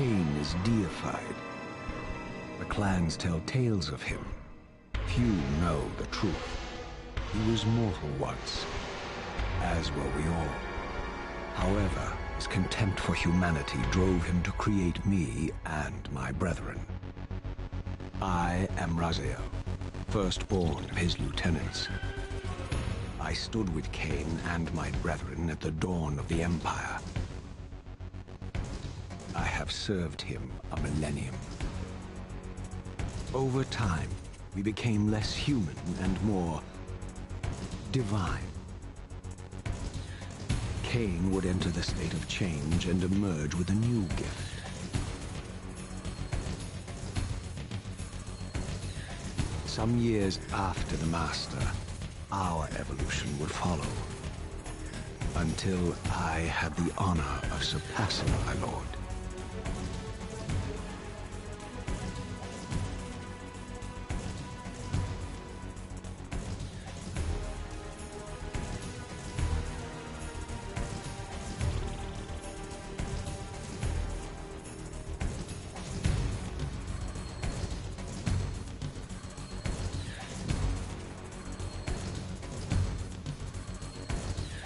Cain is deified. The clans tell tales of him. Few know the truth. He was mortal once, as were we all. However, his contempt for humanity drove him to create me and my brethren. I am Raziel, firstborn of his lieutenants. I stood with Cain and my brethren at the dawn of the Empire. I have served him a millennium. Over time, we became less human and more divine. Cain would enter the state of change and emerge with a new gift. Some years after the Master, our evolution would follow, until I had the honor of surpassing my lord.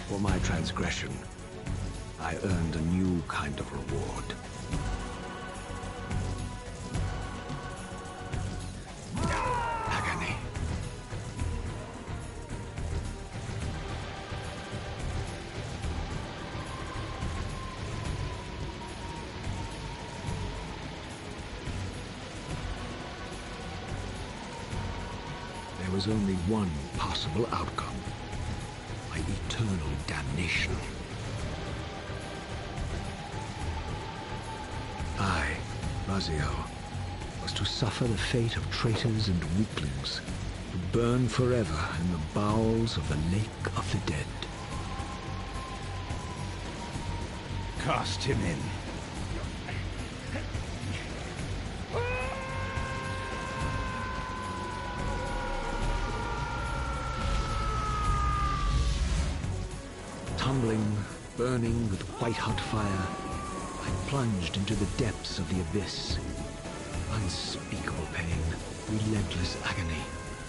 For my transgression, I earned a new kind of reward. Agony. There was only one possible outcome. Eternal damnation. I, Raziel, was to suffer the fate of traitors and weaklings, to burn forever in the bowels of the Lake of the Dead. Cast him in. Tumbling, burning with white-hot fire, I plunged into the depths of the abyss. Unspeakable pain, relentless agony.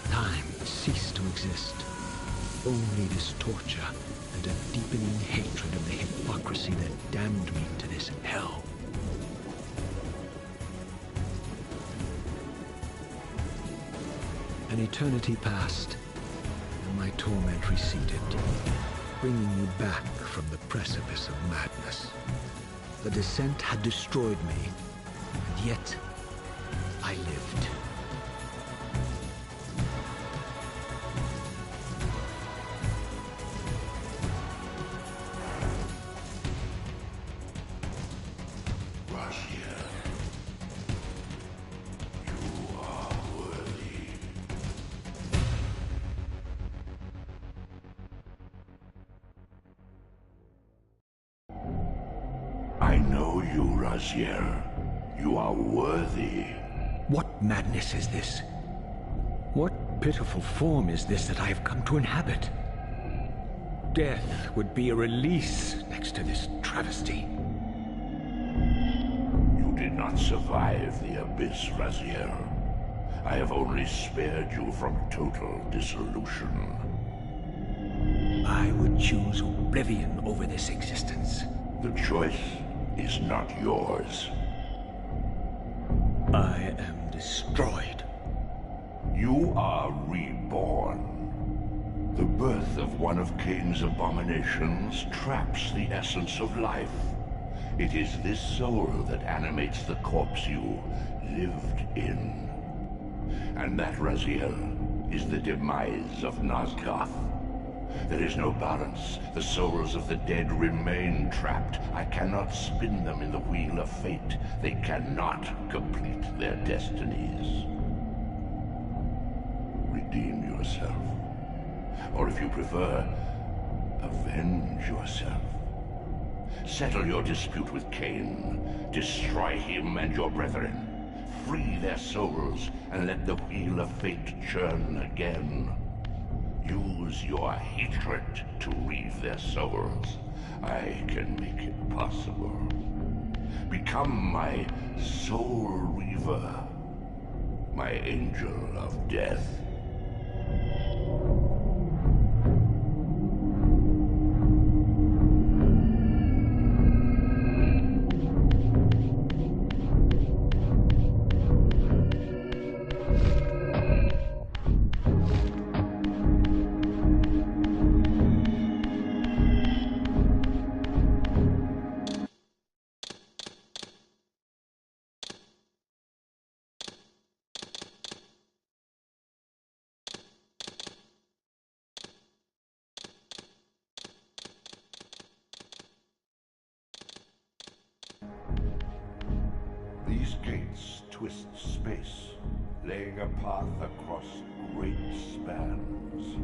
Time ceased to exist. Only this torture and a deepening hatred of the hypocrisy that damned me to this hell. An eternity passed, and my torment receded, bringing me back from the precipice of madness. The descent had destroyed me, and yet I lived. I know you, Raziel. You are worthy. What madness is this? What pitiful form is this that I have come to inhabit? Death would be a release next to this travesty. You did not survive the abyss, Raziel. I have only spared you from total dissolution. I would choose oblivion over this existence. The choice is not yours. I am destroyed. You are reborn. The birth of one of Cain's abominations traps the essence of life. It is this soul that animates the corpse you lived in. And that, Raziel, is the demise of Nosgoth. There is no balance. The souls of the dead remain trapped. I cannot spin them in the wheel of fate. They cannot complete their destinies. Redeem yourself. Or if you prefer, avenge yourself. Settle your dispute with Cain. Destroy him and your brethren. Free their souls and let the wheel of fate churn again. Use your hatred to reave their souls. I can make it possible. Become my soul Reaver, my angel of death. These gates twist space, laying a path across great spans.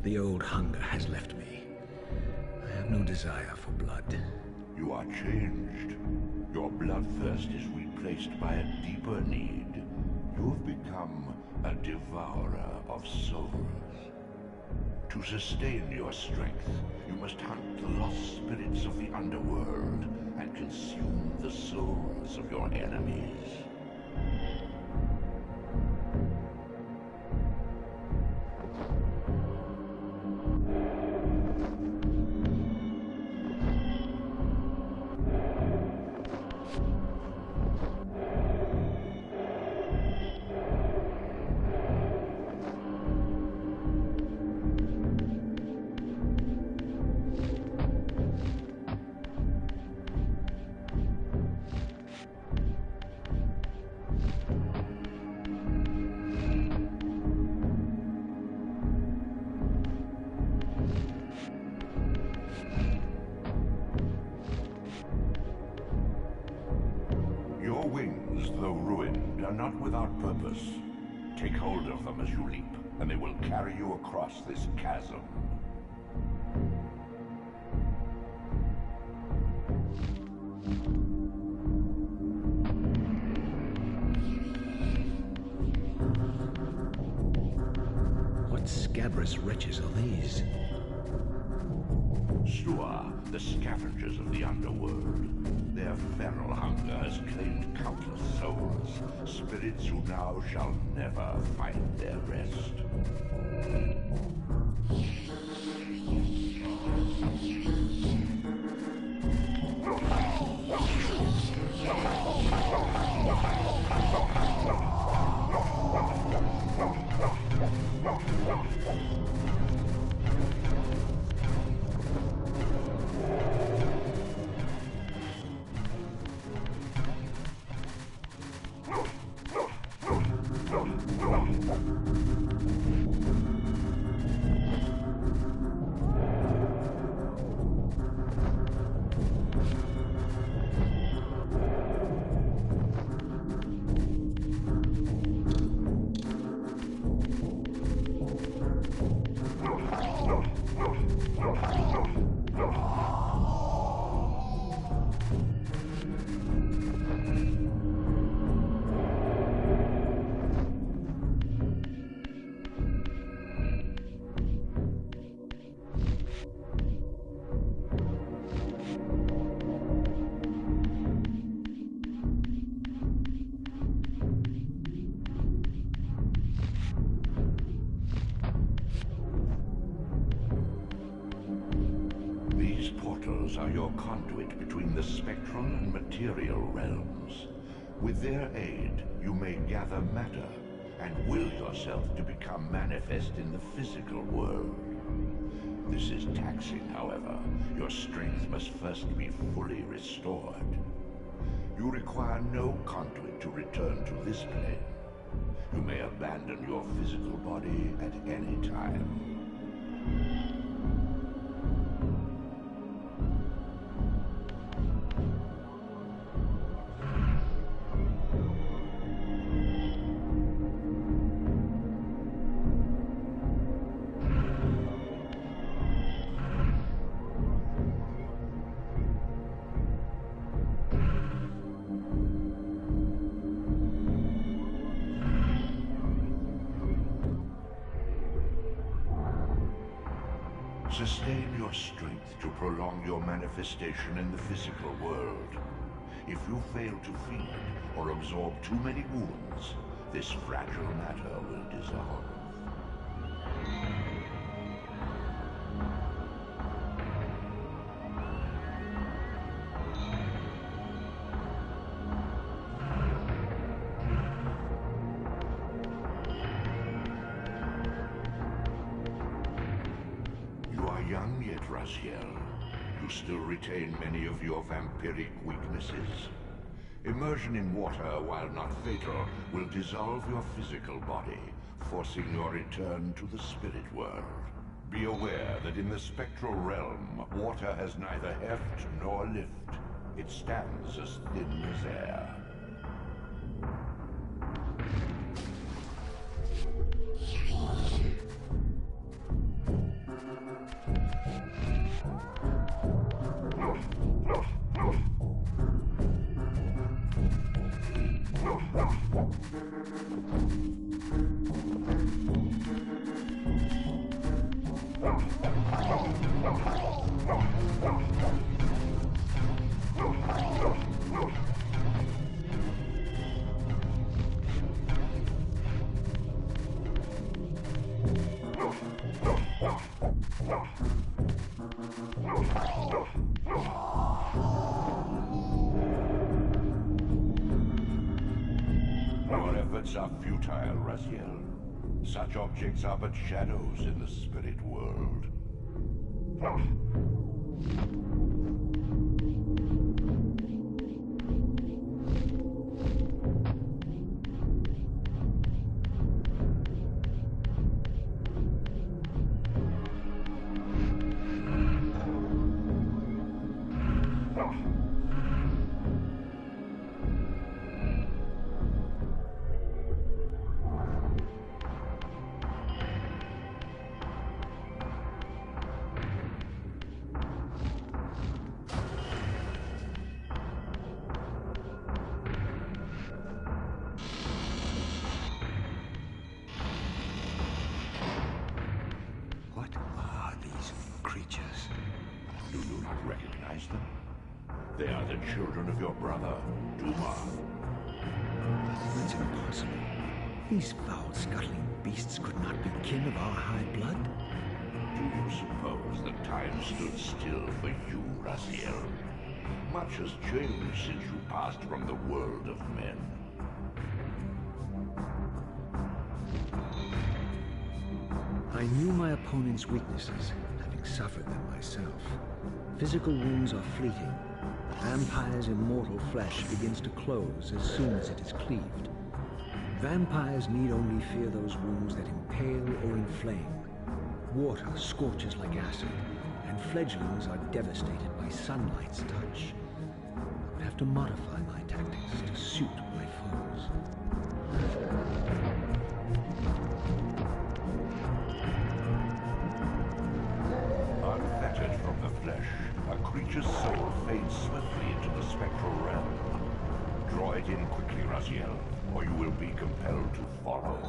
The old hunger has left me. I have no desire for blood. You are changed. Your bloodthirst is replaced by a deeper need. You have become a devourer of souls. To sustain your strength, you must hunt the lost spirits of the underworld and consume the souls of your enemies. Your wings, though ruined, are not without purpose. Take hold of them as you leap, and they will carry you across this chasm. What scabrous wretches are these? Stua, the scavengers of the underworld. Their feral hunger has claimed countless souls, spirits who now shall never find their rest. souls are your conduit between the spectral and material realms. With their aid, you may gather matter and will yourself to become manifest in the physical world. This is taxing, however. Your strength must first be fully restored. You require no conduit to return to this plane. You may abandon your physical body at any time. Sustain your strength to prolong your manifestation in the physical world. If you fail to feed or absorb too many wounds, this fragile matter will dissolve. Young yet, Raziel. You still retain many of your vampiric weaknesses. Immersion in water, while not fatal, will dissolve your physical body, forcing your return to the spirit world. Be aware that in the spectral realm, water has neither heft nor lift. It stands as thin as air. Your efforts are futile, Raziel. Such objects are but shadows in the spirit world. Do you not recognize them? They are the children of your brother, Duma. That's impossible. These foul, scuttling beasts could not be kin of our high blood. Do you suppose that time stood still for you, Raziel? Much has changed since you passed from the world of men. I knew my opponent's weaknesses, having suffered them myself. Physical wounds are fleeting. The vampire's immortal flesh begins to close as soon as it is cleaved. Vampires need only fear those wounds that impale or inflame. Water scorches like acid, and fledglings are devastated by sunlight's touch. I would have to modify my tactics to suit my foes. Unfettered from the flesh, a creature's soul fades swiftly into the spectral realm. Draw it in quickly, Raziel, or you will be compelled to follow.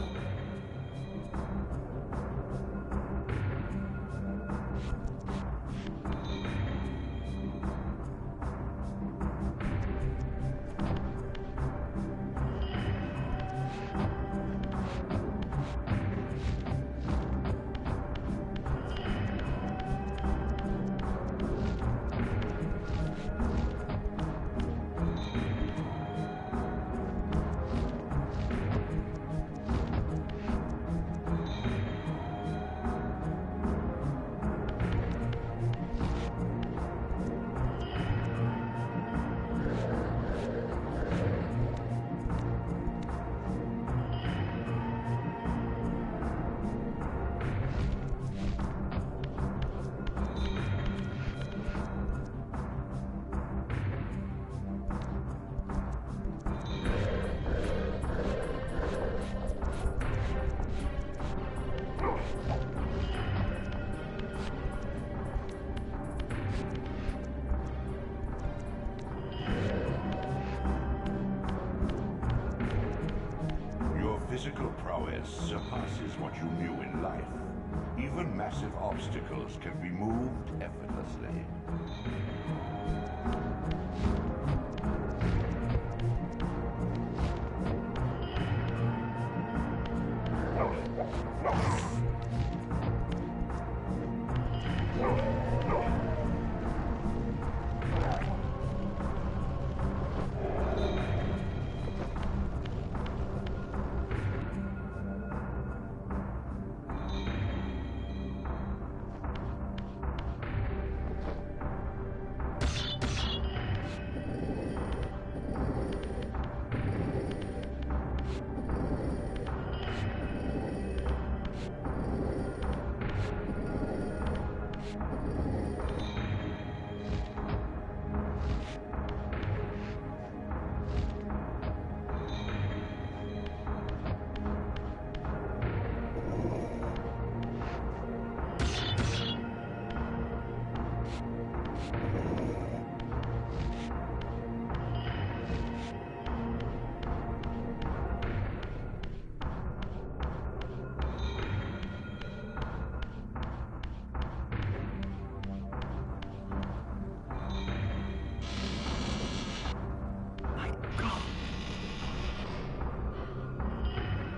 physical prowess surpasses what you knew in life. Even massive obstacles can be moved effortlessly.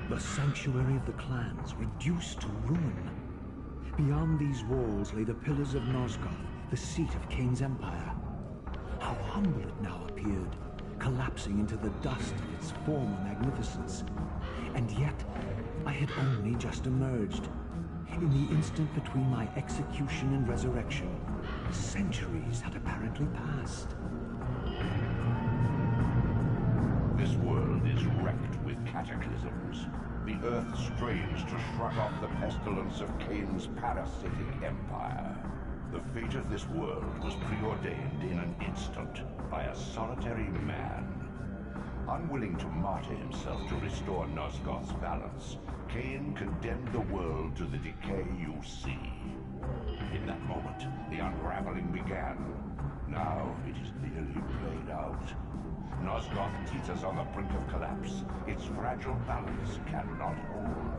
The sanctuary of the clans reduced to ruin. Beyond these walls lay the pillars of Nosgoth, the seat of Kain's empire. How humble it now appeared, collapsing into the dust of its former magnificence. And yet, I had only just emerged. In the instant between my execution and resurrection, centuries had apparently passed. This world is wrecked with cataclysms. The earth strains to shrug off the pestilence of Kain's parasitic empire. The fate of this world was preordained in an instant by a solitary man. Unwilling to martyr himself to restore Nosgoth's balance, Kain condemned the world to the decay you see. In that moment, the unraveling began. Now it is nearly played out. Nosgoth teeters on the brink of collapse. Its fragile balance cannot hold.